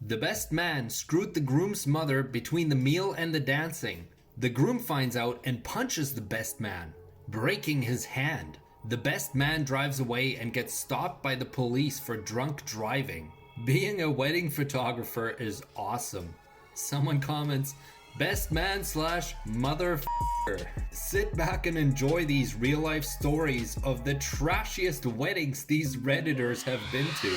The best man screwed the groom's mother between the meal and the dancing. The groom finds out and punches the best man, breaking his hand. The best man drives away and gets stopped by the police for drunk driving. Being a wedding photographer is awesome. Someone comments, best man / motherfucker. Sit back and enjoy these real life stories of the trashiest weddings these Redditors have been to.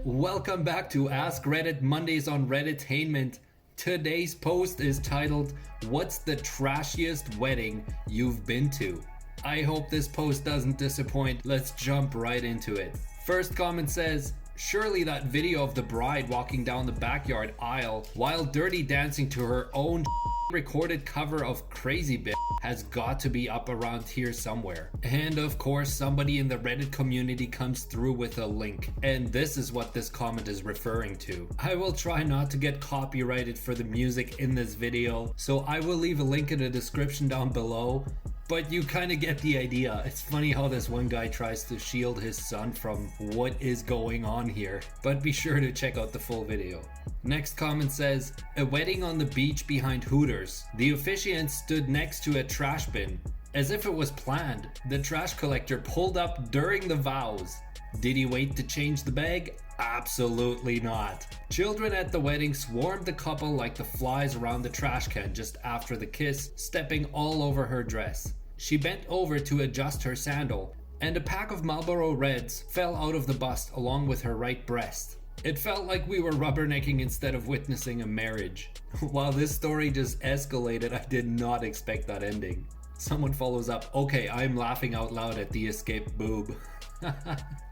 Welcome back to AskReddit Mondays on Redditainment. Today's post is titled, What's the trashiest wedding you've been to? I hope this post doesn't disappoint. Let's jump right into it. First comment says, surely that video of the bride walking down the backyard aisle while dirty dancing to her own recorded cover of Crazy Bitch has got to be up around here somewhere. And of course, somebody in the Reddit community comes through with a link. And this is what this comment is referring to. I will try not to get copyrighted for the music in this video, so I will leave a link in the description down below. But you kind of get the idea. It's funny how this one guy tries to shield his son from what is going on here. But be sure to check out the full video. Next comment says, a wedding on the beach behind Hooters. The officiant stood next to a trash bin. As if it was planned, the trash collector pulled up during the vows. Did he wait to change the bag? Absolutely not. Children at the wedding swarmed the couple like the flies around the trash can just after the kiss, stepping all over her dress. She bent over to adjust her sandal, and a pack of Marlboro Reds fell out of the bust along with her right breast. It felt like we were rubbernecking instead of witnessing a marriage. While this story just escalated, I did not expect that ending. Someone follows up, okay, I'm laughing out loud at the escaped boob.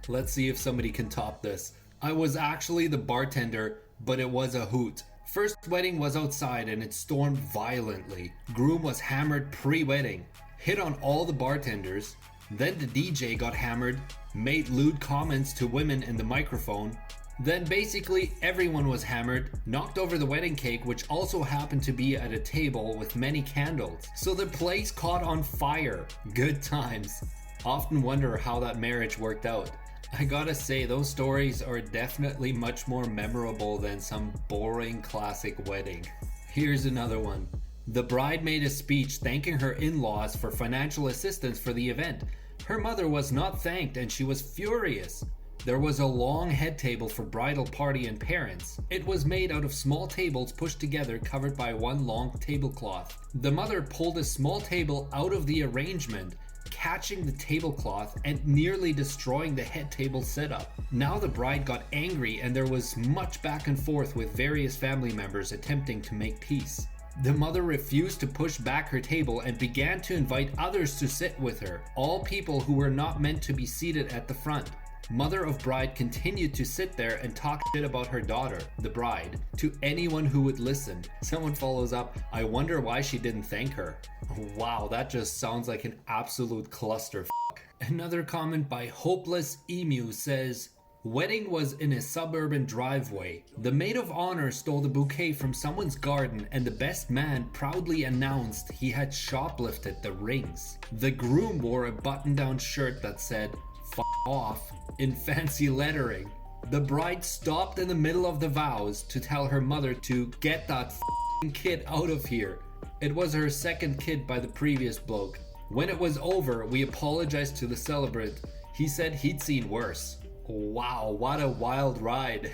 Let's see if somebody can top this. I was actually the bartender, but it was a hoot. First wedding was outside and it stormed violently. Groom was hammered pre-wedding, hit on all the bartenders. Then the DJ got hammered, made lewd comments to women in the microphone. Then basically everyone was hammered, knocked over the wedding cake, which also happened to be at a table with many candles. So the place caught on fire. Good times. Often wonder how that marriage worked out. I gotta say, those stories are definitely much more memorable than some boring classic wedding. Here's another one. The bride made a speech thanking her in-laws for financial assistance for the event. Her mother was not thanked and she was furious. There was a long head table for bridal party and parents. It was made out of small tables pushed together, covered by one long tablecloth. The mother pulled a small table out of the arrangement, catching the tablecloth and nearly destroying the head table setup. Now the bride got angry and there was much back and forth with various family members attempting to make peace. The mother refused to push back her table and began to invite others to sit with her, all people who were not meant to be seated at the front. Mother of bride continued to sit there and talk shit about her daughter, the bride, to anyone who would listen. Someone follows up, I wonder why she didn't thank her. Wow, that just sounds like an absolute clusterfuck. Another comment by Hopeless Emu says, wedding was in a suburban driveway. The maid of honor stole the bouquet from someone's garden and the best man proudly announced he had shoplifted the rings. The groom wore a button-down shirt that said, F off, in fancy lettering. The bride stopped in the middle of the vows to tell her mother to get that kid out of here. It was her second kid by the previous bloke. When it was over, we apologized to the celebrant. He said he'd seen worse. Wow, what a wild ride.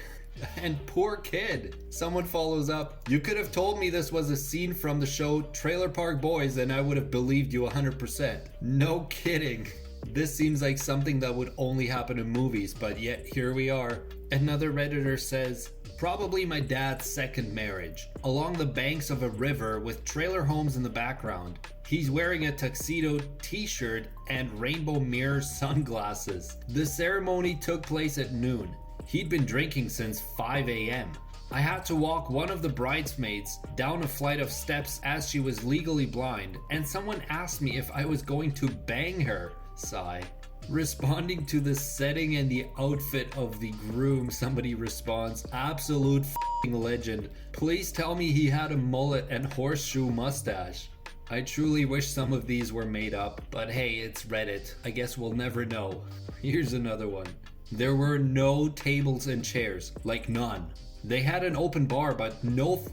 And poor kid. Someone follows up, you could have told me this was a scene from the show Trailer Park Boys and I would have believed you 100%. No kidding. This seems like something that would only happen in movies, but yet here we are. Another Redditor says, probably my dad's second marriage. Along the banks of a river with trailer homes in the background. He's wearing a tuxedo t-shirt and rainbow mirror sunglasses. The ceremony took place at noon. He'd been drinking since 5 a.m. I had to walk one of the bridesmaids down a flight of steps as she was legally blind, and someone asked me if I was going to bang her. Sigh. Responding to the setting and the outfit of the groom, somebody responds, absolute f***ing legend. Please tell me he had a mullet and horseshoe mustache. I truly wish some of these were made up, but hey, it's Reddit. I guess we'll never know. Here's another one. There were no tables and chairs, like none. They had an open bar, but no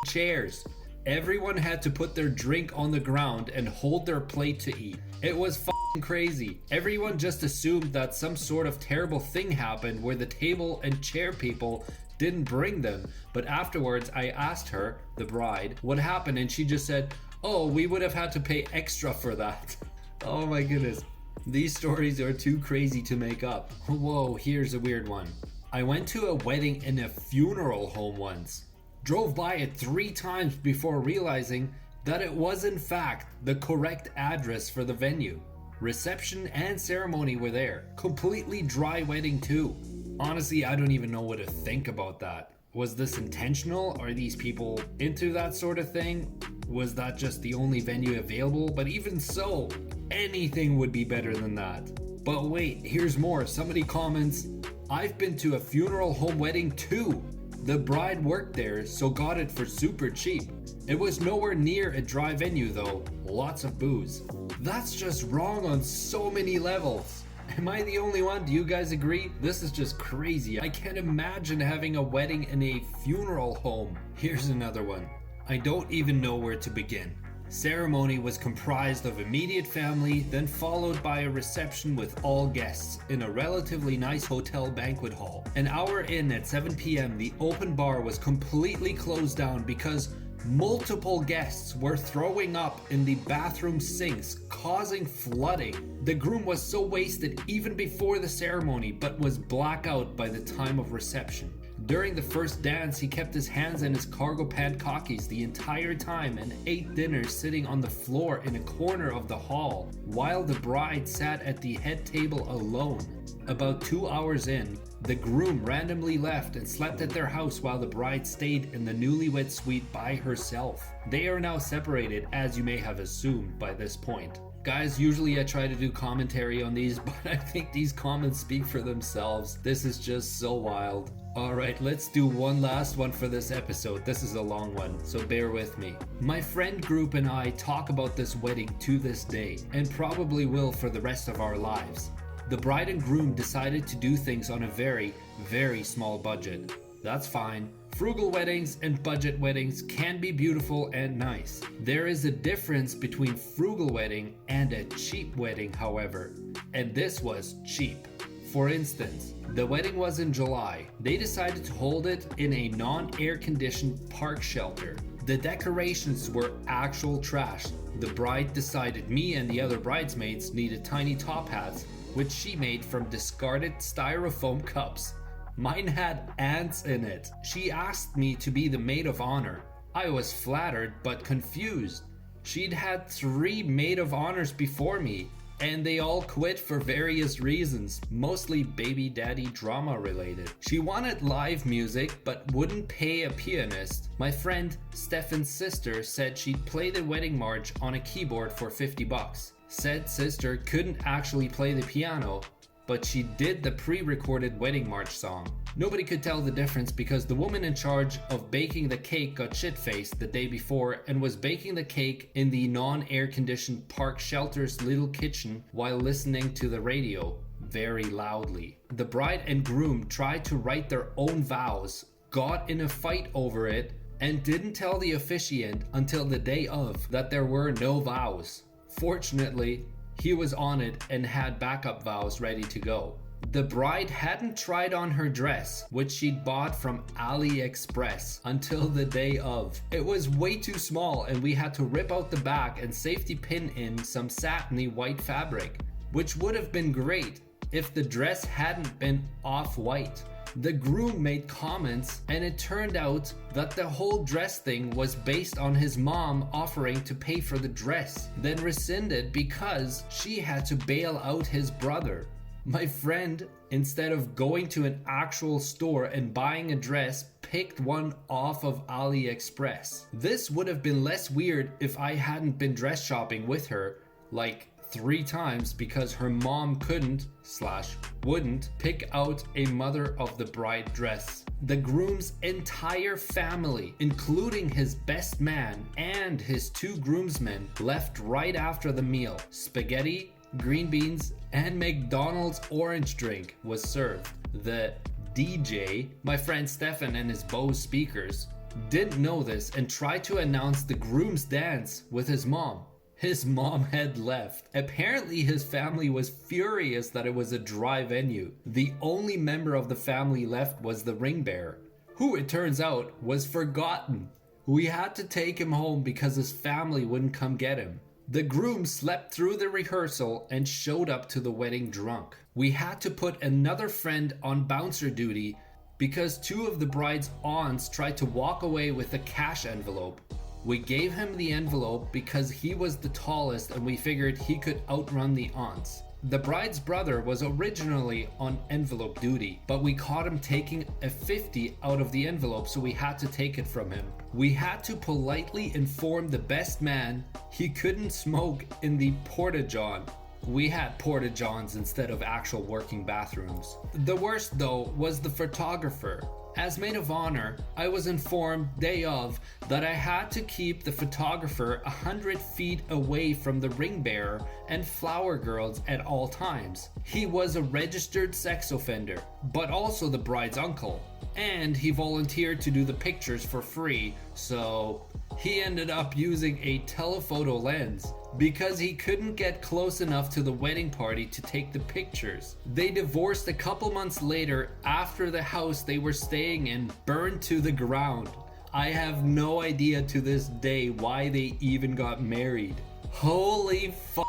chairs. Everyone had to put their drink on the ground and hold their plate to eat. It was crazy. Everyone just assumed that some sort of terrible thing happened where the table and chair people didn't bring them. But afterwards, I asked her, the bride, what happened, and she just said, "Oh, we would have had to pay extra for that." Oh my goodness. These stories are too crazy to make up. Whoa, here's a weird one. I went to a wedding in a funeral home once. Drove by it 3 times before realizing that it was in fact the correct address for the venue. Reception and ceremony were there. Completely dry wedding too. Honestly, I don't even know what to think about that. Was this intentional? Are these people into that sort of thing? Was that just the only venue available? But even so, anything would be better than that. But wait, here's more. Somebody comments, "I've been to a funeral home wedding too. The bride worked there, so got it for super cheap. It was nowhere near a dry venue though. Lots of booze." That's just wrong on so many levels. Am I the only one? Do you guys agree? This is just crazy. I can't imagine having a wedding in a funeral home. Here's another one. I don't even know where to begin. Ceremony was comprised of immediate family, then followed by a reception with all guests in a relatively nice hotel banquet hall. An hour in at 7 p.m., the open bar was completely closed down because multiple guests were throwing up in the bathroom sinks, causing flooding. The groom was so wasted even before the ceremony, but was blackout by the time of reception. During the first dance, he kept his hands in his cargo pant khakis the entire time and ate dinner sitting on the floor in a corner of the hall, while the bride sat at the head table alone. About 2 hours in, the groom randomly left and slept at their house while the bride stayed in the newlywed suite by herself. They are now separated, as you may have assumed by this point. Guys, usually I try to do commentary on these, but I think these comments speak for themselves. This is just so wild. Alright, let's do one last one for this episode. This is a long one, so bear with me. My friend group and I talk about this wedding to this day, and probably will for the rest of our lives. The bride and groom decided to do things on a very, very small budget. That's fine. Frugal weddings and budget weddings can be beautiful and nice. There is a difference between frugal wedding and a cheap wedding, however, and this was cheap. For instance, the wedding was in July. They decided to hold it in a non-air conditioned park shelter. The decorations were actual trash. The bride decided me and the other bridesmaids needed tiny top hats, which she made from discarded styrofoam cups. Mine had ants in it. She asked me to be the maid of honor. I was flattered but confused. She'd had 3 maid of honors before me, and they all quit for various reasons, mostly baby daddy drama related. She wanted live music but wouldn't pay a pianist. My friend Stefan's sister said she'd play the wedding march on a keyboard for $50. Said sister couldn't actually play the piano, but she did the pre-recorded wedding march song. Nobody could tell the difference because the woman in charge of baking the cake got shit-faced the day before and was baking the cake in the non-air conditioned park shelter's little kitchen while listening to the radio very loudly. The bride and groom tried to write their own vows, got in a fight over it, and didn't tell the officiant until the day of that there were no vows. Fortunately, he was on it and had backup vows ready to go. The bride hadn't tried on her dress, which she'd bought from AliExpress, until the day of. It was way too small and we had to rip out the back and safety pin in some satiny white fabric, which would have been great if the dress hadn't been off-white. The groom made comments and it turned out that the whole dress thing was based on his mom offering to pay for the dress, then rescinded because she had to bail out his brother. My friend, instead of going to an actual store and buying a dress, picked one off of AliExpress. This would have been less weird if I hadn't been dress shopping with her like 3 times because her mom couldn't/wouldn't pick out a mother of the bride dress. The groom's entire family, including his best man and his 2 groomsmen, left right after the meal. Spaghetti, green beans, and McDonald's orange drink was served. The DJ, my friend Stefan and his Bose speakers, didn't know this and tried to announce the groom's dance with his mom. His mom had left. Apparently his family was furious that it was a dry venue. The only member of the family left was the ring bearer, who it turns out was forgotten. We had to take him home because his family wouldn't come get him. The groom slept through the rehearsal and showed up to the wedding drunk. We had to put another friend on bouncer duty because 2 of the bride's aunts tried to walk away with a cash envelope. We gave him the envelope because he was the tallest and we figured he could outrun the aunts. The bride's brother was originally on envelope duty, but we caught him taking a 50 out of the envelope, so we had to take it from him. We had to politely inform the best man he couldn't smoke in the porta-john. We had porta-johns instead of actual working bathrooms. The worst though was the photographer. As maid of honor, I was informed day of that I had to keep the photographer 100 feet away from the ring bearer and flower girls at all times. He was a registered sex offender, but also the bride's uncle, and he volunteered to do the pictures for free, so he ended up using a telephoto lens because he couldn't get close enough to the wedding party to take the pictures. They divorced a couple months later after the house they were staying in burned to the ground. I have no idea to this day why they even got married. Holy f***.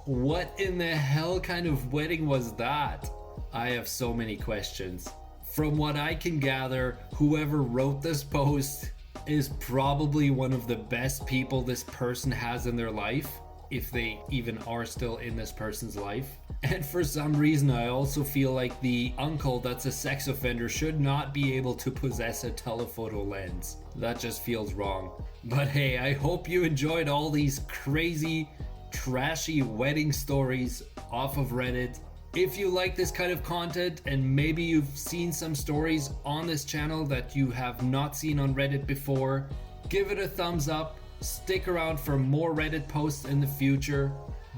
What in the hell kind of wedding was that? I have so many questions. From what I can gather, whoever wrote this post is probably one of the best people this person has in their life, if they even are still in this person's life. And for some reason, I also feel like the uncle that's a sex offender should not be able to possess a telephoto lens. That just feels wrong. But hey, I hope you enjoyed all these crazy, trashy wedding stories off of Reddit. If you like this kind of content and maybe you've seen some stories on this channel that you have not seen on Reddit before, give it a thumbs up, stick around for more Reddit posts in the future.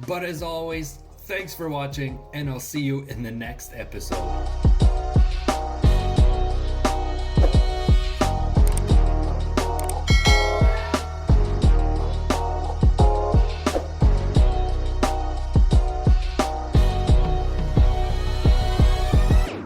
But as always, thanks for watching and I'll see you in the next episode.